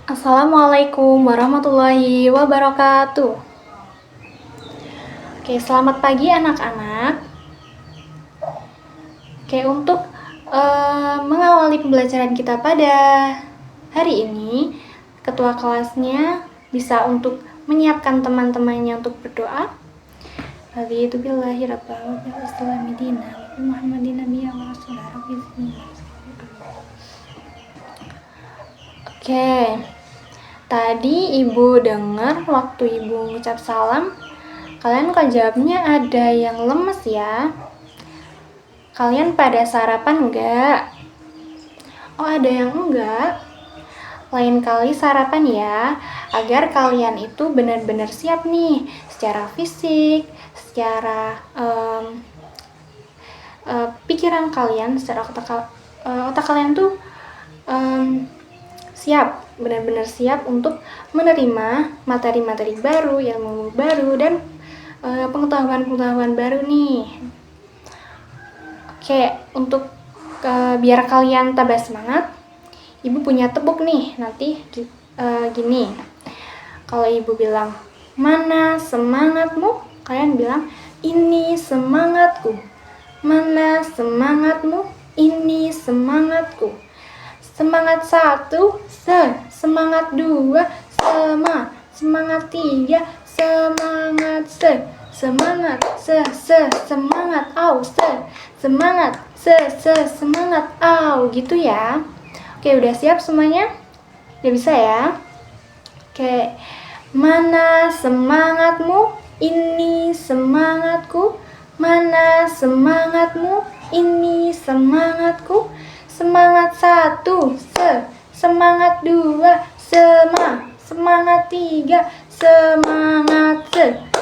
Assalamualaikum warahmatullahi wabarakatuh. Oke, selamat pagi anak-anak. Oke, untuk mengawali pembelajaran kita pada hari ini, ketua kelasnya bisa untuk menyiapkan teman-temannya untuk berdoa. Raditu billahi rabban wa islami dinan wa muhammadin nabiyyan wa rasulah rabbil alamin. Oke. Tadi ibu dengar waktu ibu mengucap salam, kalian kok jawabnya ada yang lemes ya? Kalian pada sarapan enggak? Oh, ada yang enggak? Lain kali sarapan ya, agar kalian itu benar-benar siap nih, secara fisik, secara pikiran kalian, secara otak kalian tuh siap, benar-benar siap untuk menerima materi-materi baru, ilmu baru, dan pengetahuan-pengetahuan baru nih. Oke, untuk biar kalian tambah semangat, ibu punya tebuk nih. Nanti gini, kalau ibu bilang, mana semangatmu? Kalian bilang, ini semangatku. Mana semangatmu? Ini semangatku. Semangat satu, semangat dua, semangat tiga, semangat semangat semangat semangat semangat gitu ya. Oke, udah siap semuanya? Udah bisa ya? Oke, mana semangatmu? Ini semangatku. Mana semangatmu? Ini semangatku. Semangat satu, semangat dua, semangat tiga, semangat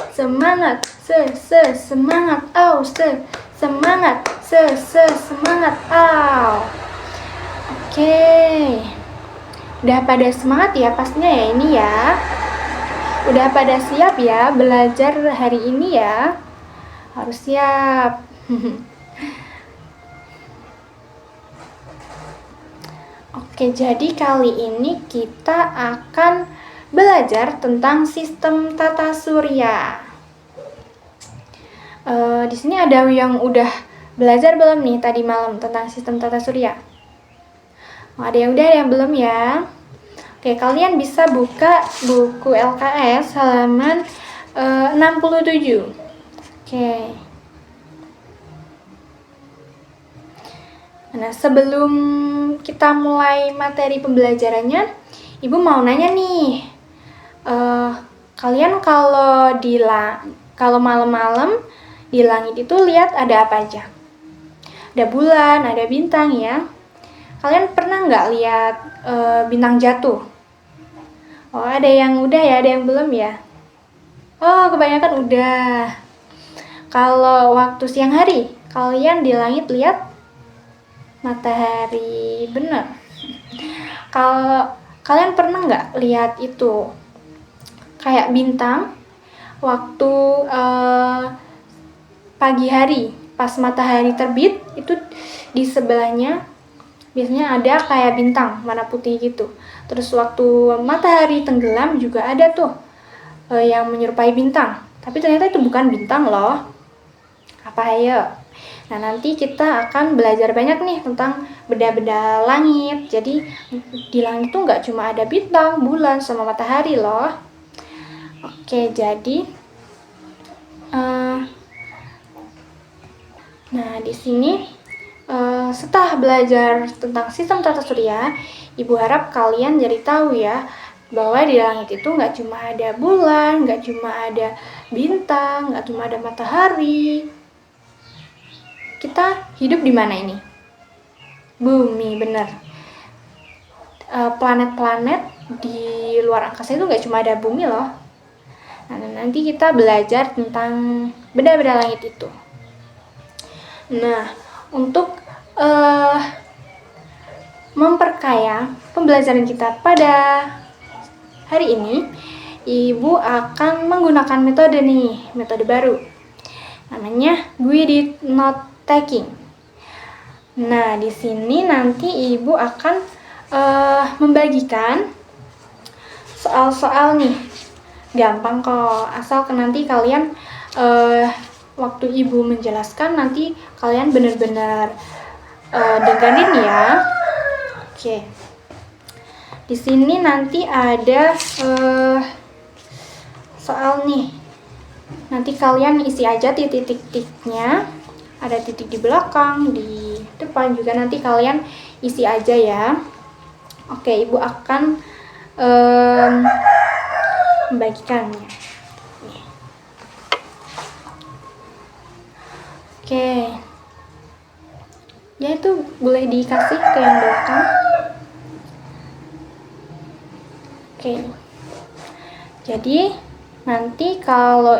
semangat semangat semangat semangat Oke, udah pada semangat ya pastinya ya ini ya. Udah pada siap ya belajar hari ini ya. Harus siap. Oke, jadi kali ini kita akan belajar tentang sistem tata surya. Di sini ada yang udah belajar belum nih tadi malam tentang sistem tata surya? Ada yang udah, ada yang belum ya? Oke, kalian bisa buka buku LKS halaman 67. Oke. Nah, sebelum kita mulai materi pembelajarannya, ibu mau nanya nih, kalian kalau malam-malam di langit itu lihat ada apa aja? Ada bulan, ada bintang ya. Kalian pernah nggak lihat bintang jatuh? Oh, ada yang udah ya, ada yang belum ya? Oh, kebanyakan udah. Kalau waktu siang hari, kalian di langit lihat matahari, bener. Kalau kalian pernah nggak lihat itu kayak bintang waktu pagi hari pas matahari terbit itu di sebelahnya biasanya ada kayak bintang warna putih gitu. Terus waktu matahari tenggelam juga ada tuh yang menyerupai bintang, tapi ternyata itu bukan bintang loh. Apa ayo? Nah, nanti kita akan belajar banyak nih tentang benda-benda langit. Jadi di langit tuh nggak cuma ada bintang, bulan, sama matahari loh. Oke, jadi nah di sini setelah belajar tentang sistem tata surya, ibu harap kalian jadi tahu ya bahwa di langit itu nggak cuma ada bulan, nggak cuma ada bintang, nggak cuma ada matahari. Kita hidup di mana ini? Bumi, bener. Planet-planet di luar angkasa itu nggak cuma ada bumi loh. Nah, nanti kita belajar tentang benda-benda langit itu. Nah, untuk memperkaya pembelajaran kita pada hari ini, ibu akan menggunakan metode baru. Namanya guided note taking. Nah, di sini nanti ibu akan membagikan soal-soal nih. Gampang kok, asal nanti kalian waktu ibu menjelaskan nanti kalian benar-benar dengerin ya. Oke. Di sini nanti ada soal nih. Nanti kalian isi aja titik-titiknya. Ada titik di belakang, di depan juga nanti kalian isi aja ya. Oke, ibu akan membagikannya. Oke. Ya itu boleh dikasih ke yang belakang. Oke. Jadi nanti kalau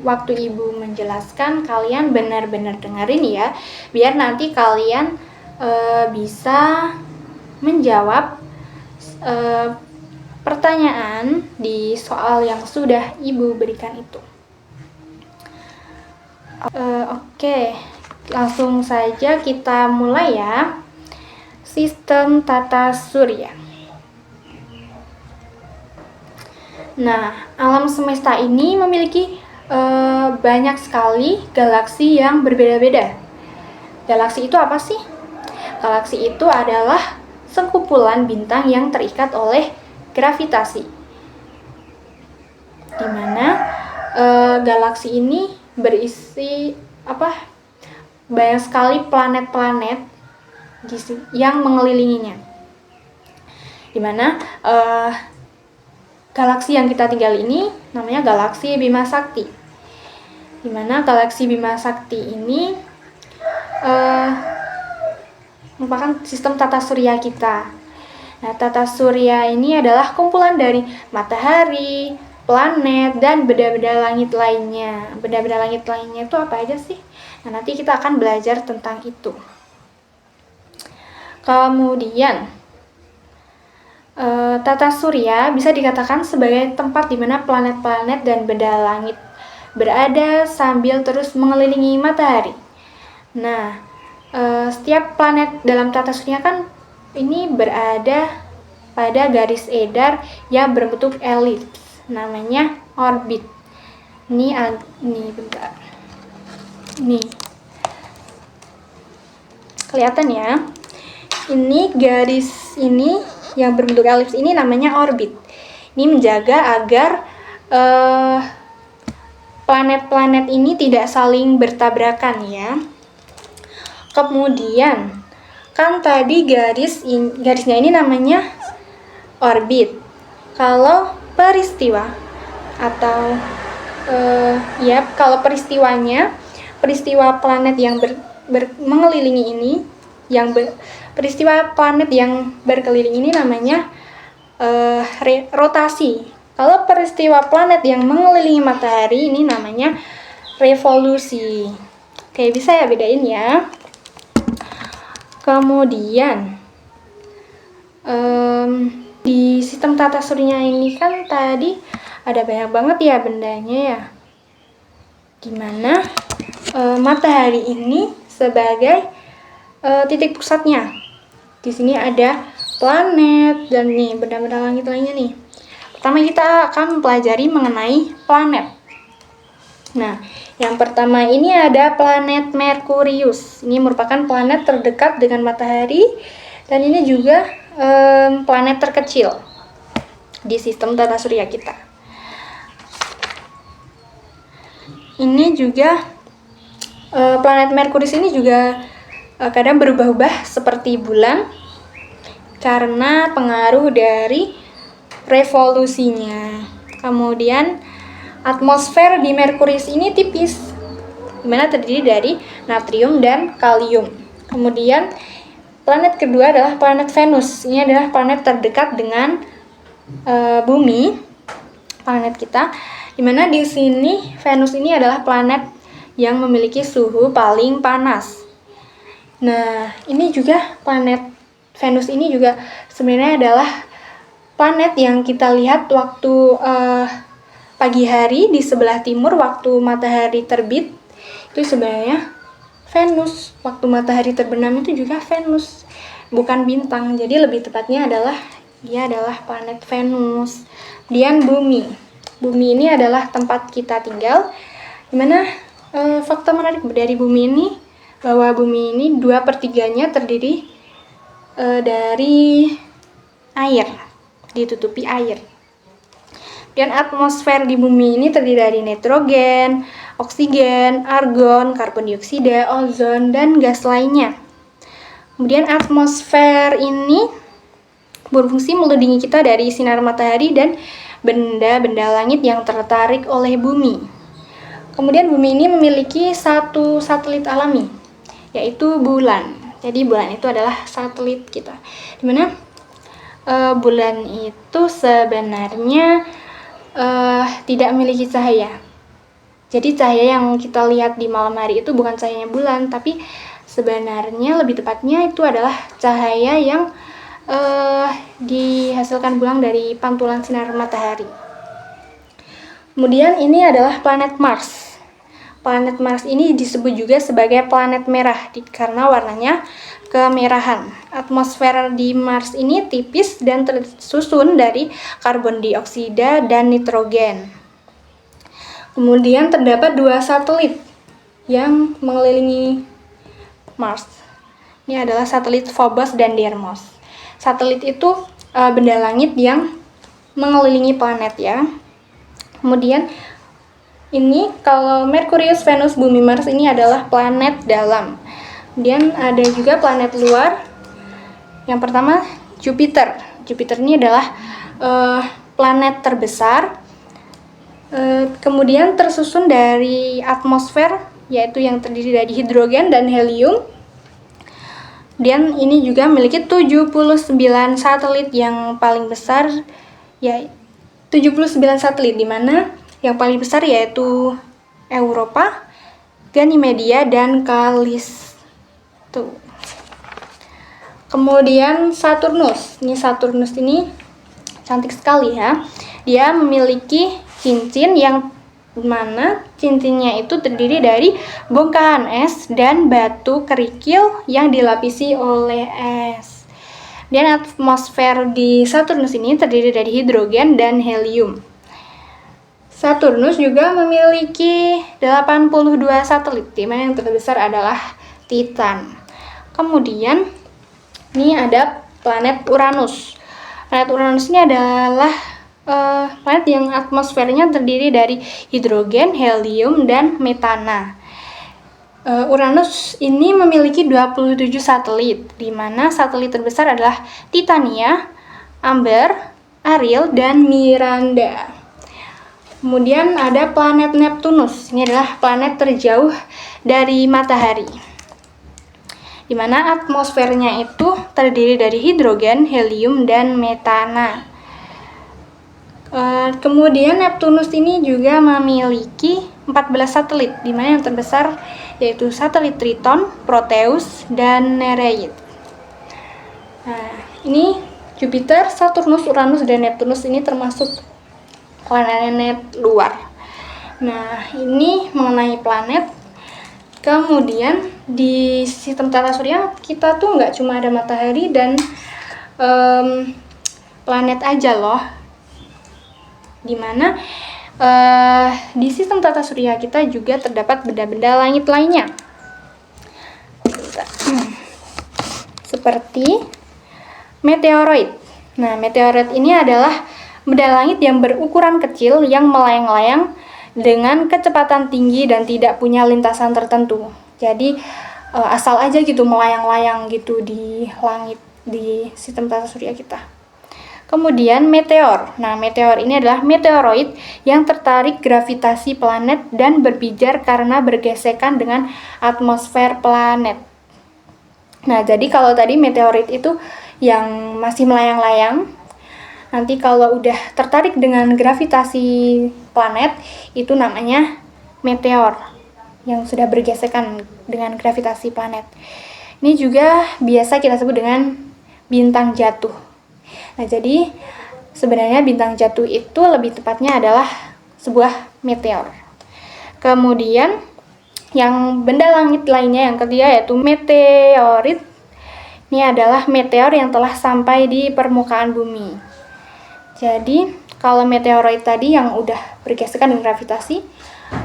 waktu ibu menjelaskan kalian benar-benar dengerin ya, biar nanti kalian bisa menjawab pertanyaan di soal yang sudah ibu berikan itu. Oke, langsung saja kita mulai ya. Sistem tata surya. Nah, alam semesta ini memiliki banyak sekali galaksi yang berbeda-beda. Galaksi itu apa sih? Galaksi itu adalah sekumpulan bintang yang terikat oleh gravitasi. Di mana galaksi ini berisi banyak sekali planet-planet yang mengelilinginya. Di mana galaksi yang kita tinggal ini namanya galaksi Bima Sakti. Di mana galaksi Bima Sakti ini merupakan sistem tata surya kita. Nah, tata surya ini adalah kumpulan dari matahari, planet, dan benda-benda langit lainnya. Benda-benda langit lainnya itu apa aja sih? Nah, nanti kita akan belajar tentang itu. Kemudian, tata surya bisa dikatakan sebagai tempat di mana planet-planet dan benda langit berada sambil terus mengelilingi matahari. Nah, setiap planet dalam tata surya kan ini berada pada garis edar yang berbentuk elips, namanya orbit. Nih bentar. Nih. Kelihatan ya? Ini garis ini yang berbentuk elips ini namanya orbit. Ini menjaga agar planet-planet ini tidak saling bertabrakan ya. Kemudian kan tadi garisnya ini namanya orbit. Kalau peristiwa atau kalau peristiwa planet yang mengelilingi ini, peristiwa planet yang berkeliling ini namanya rotasi. Kalau peristiwa planet yang mengelilingi matahari ini namanya revolusi. Oke, bisa ya bedain ya. Kemudian di sistem tata surya ini kan tadi ada banyak banget ya bendanya ya. Dimana matahari ini sebagai titik pusatnya. Di sini ada planet dan nih benda-benda langit lainnya nih. Pertama kita akan mempelajari mengenai planet. Nah, yang pertama ini ada planet Merkurius. Ini merupakan planet terdekat dengan matahari dan ini juga planet terkecil di sistem tata surya kita. Ini juga planet Merkurius ini juga kadang berubah-ubah seperti bulan karena pengaruh dari revolusinya. Kemudian atmosfer di Merkurius ini tipis, dimana terdiri dari natrium dan kalium. Kemudian planet kedua adalah planet Venus. Ini adalah planet terdekat dengan bumi, planet kita. Dimana di sini Venus ini adalah planet yang memiliki suhu paling panas. Nah, ini juga planet Venus ini juga sebenarnya adalah planet yang kita lihat waktu pagi hari di sebelah timur waktu matahari terbit. Itu sebenarnya Venus. Waktu matahari terbenam itu juga Venus, bukan bintang. Jadi lebih tepatnya adalah dia adalah planet Venus. Kemudian bumi. Bumi ini adalah tempat kita tinggal. Dimana fakta menarik dari bumi ini, bahwa bumi ini 2/3-nya terdiri dari air, ditutupi air. Dan atmosfer di bumi ini terdiri dari nitrogen, oksigen, argon, karbon dioksida, ozon, dan gas lainnya. Kemudian atmosfer ini berfungsi melindungi kita dari sinar matahari dan benda-benda langit yang tertarik oleh bumi. Kemudian bumi ini memiliki satu satelit alami, yaitu bulan. Jadi bulan itu adalah satelit kita. Dimana bulan itu sebenarnya tidak memiliki cahaya. Jadi cahaya yang kita lihat di malam hari itu bukan cahayanya bulan, tapi sebenarnya lebih tepatnya itu adalah cahaya yang dihasilkan bulan dari pantulan sinar matahari. Kemudian ini adalah planet Mars. Planet Mars ini disebut juga sebagai planet merah karena warnanya kemerahan. Atmosfer di Mars ini tipis dan tersusun dari karbon dioksida dan nitrogen. Kemudian terdapat 2 satelit yang mengelilingi Mars. Ini adalah satelit Phobos dan Deimos. Satelit itu benda langit yang mengelilingi planet ya. Kemudian ini kalau Merkurius, Venus, Bumi, Mars ini adalah planet dalam. Kemudian ada juga planet luar. Yang pertama Jupiter. Jupiter ini adalah planet terbesar. Kemudian tersusun dari atmosfer, yaitu yang terdiri dari hidrogen dan helium. Dan ini juga memiliki 79 satelit yang paling besar, ya 79 satelit, di mana yang paling besar yaitu Europa, Ganymede, dan Callisto. Kemudian Saturnus. Saturnus ini cantik sekali ya. Dia memiliki cincin yang mana cincinnya itu terdiri dari bongkahan es dan batu kerikil yang dilapisi oleh es. Dan atmosfer di Saturnus ini terdiri dari hidrogen dan helium. Saturnus juga memiliki 82 satelit, di mana yang terbesar adalah Titan. Kemudian ini ada planet Uranus. Planet Uranus ini adalah planet yang atmosfernya terdiri dari hidrogen, helium, dan metana. Uranus ini memiliki 27 satelit, di mana satelit terbesar adalah Titania, Amber, Ariel, dan Miranda. Kemudian ada planet Neptunus. Ini adalah planet terjauh dari matahari, di mana atmosfernya itu terdiri dari hidrogen, helium, dan metana. Kemudian Neptunus ini juga memiliki 14 satelit, di mana yang terbesar yaitu satelit Triton, Proteus, dan Nereid. Nah, ini Jupiter, Saturnus, Uranus, dan Neptunus ini termasuk planet luar. Nah, ini mengenai planet. Kemudian di sistem tata surya kita tuh nggak cuma ada matahari dan planet aja loh, dimana di sistem tata surya kita juga terdapat benda-benda langit lainnya seperti meteoroid. Nah, meteoroid ini adalah benda langit yang berukuran kecil yang melayang-layang dengan kecepatan tinggi dan tidak punya lintasan tertentu. Jadi asal aja gitu melayang-layang gitu di langit di sistem tata surya kita. Kemudian meteor. Nah, meteor ini adalah meteoroid yang tertarik gravitasi planet dan berpijar karena bergesekan dengan atmosfer planet. Nah, jadi kalau tadi meteoroid itu yang masih melayang-layang, nanti kalau udah tertarik dengan gravitasi planet, itu namanya meteor yang sudah bergesekan dengan gravitasi planet. Ini juga biasa kita sebut dengan bintang jatuh. Nah, jadi sebenarnya bintang jatuh itu lebih tepatnya adalah sebuah meteor. Kemudian yang benda langit lainnya yang ketiga yaitu meteorit. Ini adalah meteor yang telah sampai di permukaan bumi. Jadi, kalau meteoroid tadi yang udah bergesekan dengan gravitasi,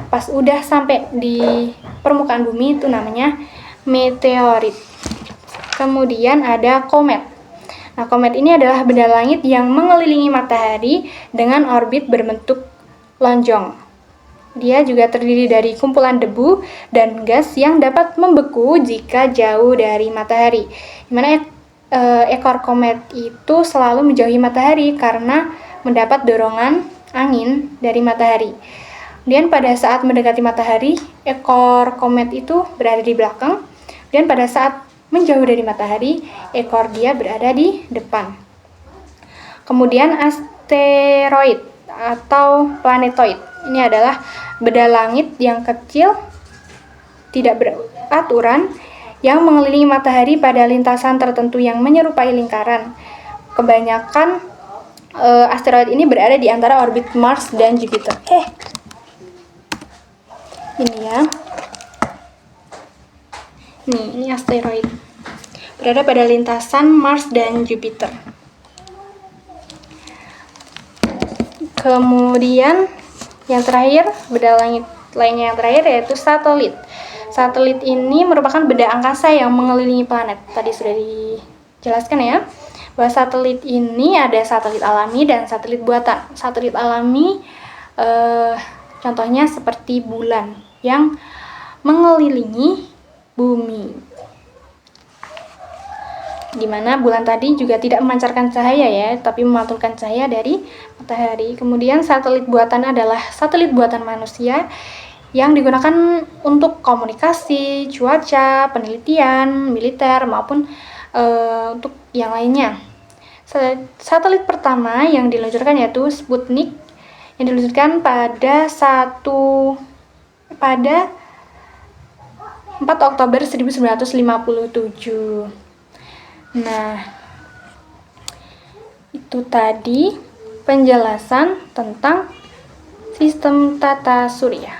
pas udah sampai di permukaan bumi itu namanya meteorit. Kemudian ada komet. Nah, komet ini adalah benda langit yang mengelilingi matahari dengan orbit berbentuk lonjong. Dia juga terdiri dari kumpulan debu dan gas yang dapat membeku jika jauh dari matahari. Dimana ekor komet itu selalu menjauhi matahari karena mendapat dorongan angin dari matahari. Kemudian pada saat mendekati matahari, ekor komet itu berada di belakang. Dan pada saat menjauh dari matahari, ekor dia berada di depan. Kemudian asteroid atau planetoid. Ini adalah benda langit yang kecil, tidak beraturan, yang mengelilingi matahari pada lintasan tertentu yang menyerupai lingkaran. Kebanyakan asteroid ini berada di antara orbit Mars dan Jupiter. Ini ya. Ini asteroid. Berada pada lintasan Mars dan Jupiter. Kemudian yang terakhir, benda langit lainnya yang terakhir yaitu satelit. Satelit ini merupakan benda angkasa yang mengelilingi planet. Tadi sudah dijelaskan ya, bahwa satelit ini ada satelit alami dan satelit buatan. Satelit alami contohnya seperti bulan yang mengelilingi bumi. Dimana bulan tadi juga tidak memancarkan cahaya ya, tapi memantulkan cahaya dari matahari. Kemudian satelit buatan adalah satelit buatan manusia yang digunakan untuk komunikasi, cuaca, penelitian, militer, maupun untuk yang lainnya. Satelit pertama yang diluncurkan yaitu Sputnik, yang diluncurkan pada 4 Oktober 1957. Nah, itu tadi penjelasan tentang sistem tata surya.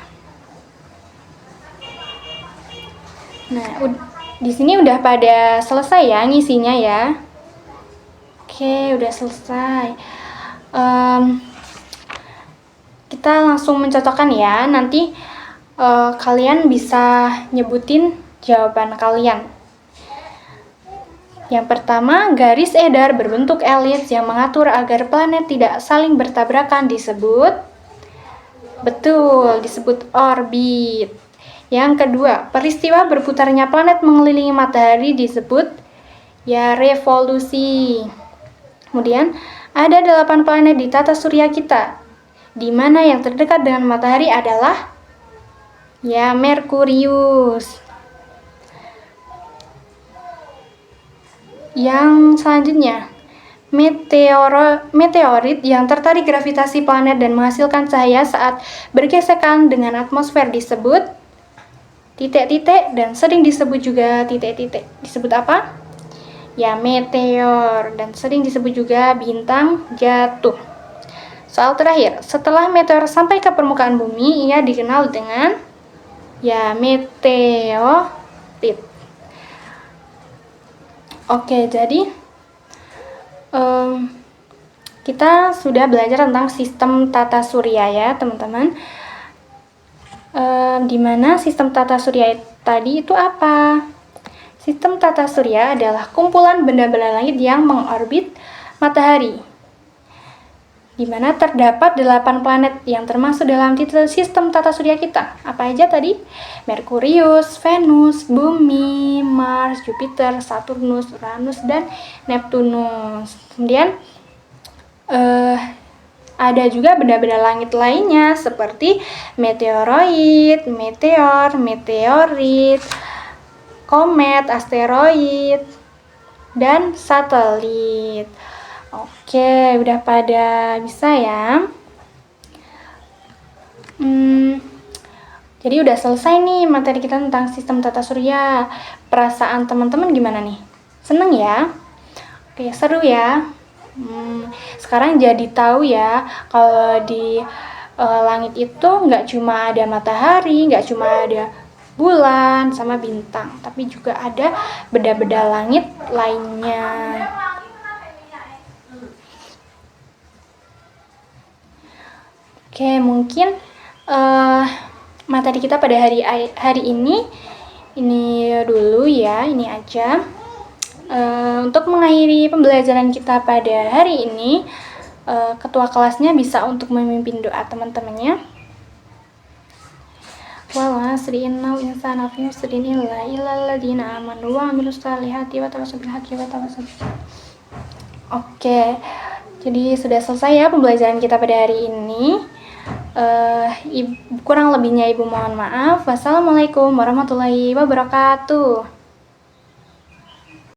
Nah, di sini udah pada selesai ya ngisinya ya. Oke, udah selesai. Kita langsung mencocokkan ya. Nanti kalian bisa nyebutin jawaban kalian. Yang pertama, garis edar berbentuk elips yang mengatur agar planet tidak saling bertabrakan disebut orbit. Yang kedua, peristiwa berputarnya planet mengelilingi matahari disebut revolusi. Kemudian, ada 8 planet di tata surya kita, di mana yang terdekat dengan matahari adalah Merkurius. Yang selanjutnya, meteorit yang tertarik gravitasi planet dan menghasilkan cahaya saat bergesekan dengan atmosfer disebut titik-titik dan sering disebut juga titik-titik. Disebut apa? Meteor, dan sering disebut juga bintang jatuh. Soal terakhir, setelah meteor sampai ke permukaan bumi, ia dikenal dengan meteorit. Oke, jadi kita sudah belajar tentang sistem tata surya ya teman-teman. Dimana sistem tata surya tadi itu apa? Sistem tata surya adalah kumpulan benda-benda langit yang mengorbit matahari, dimana terdapat 8 planet yang termasuk dalam sistem tata surya kita. Apa aja tadi? Merkurius, Venus, Bumi, Mars, Jupiter, Saturnus, Uranus, dan Neptunus. Kemudian ada juga benda-benda langit lainnya seperti meteoroid, meteor, meteorit, komet, asteroid, dan satelit. Oke, udah pada bisa ya. Jadi udah selesai nih materi kita tentang sistem tata surya. Perasaan teman-teman gimana nih? Seneng ya? Oke, seru ya. Sekarang jadi tahu ya kalau di langit itu nggak cuma ada matahari, nggak cuma ada bulan sama bintang, tapi juga ada benda-benda langit lainnya. Oke, mungkin materi kita pada hari ini dulu ya, ini aja. Untuk mengakhiri pembelajaran kita pada hari ini, ketua kelasnya bisa untuk memimpin doa teman-temannya. Wal 'asri innal insana lafi khusrin illa alladziina aamanu wa 'amilus shalihati wa tawassaw bil haqqi wa tawassaw bis sabr. Oke. Jadi sudah selesai ya pembelajaran kita pada hari ini. Kurang lebihnya Ibu mohon maaf. Wassalamualaikum warahmatullahi wabarakatuh.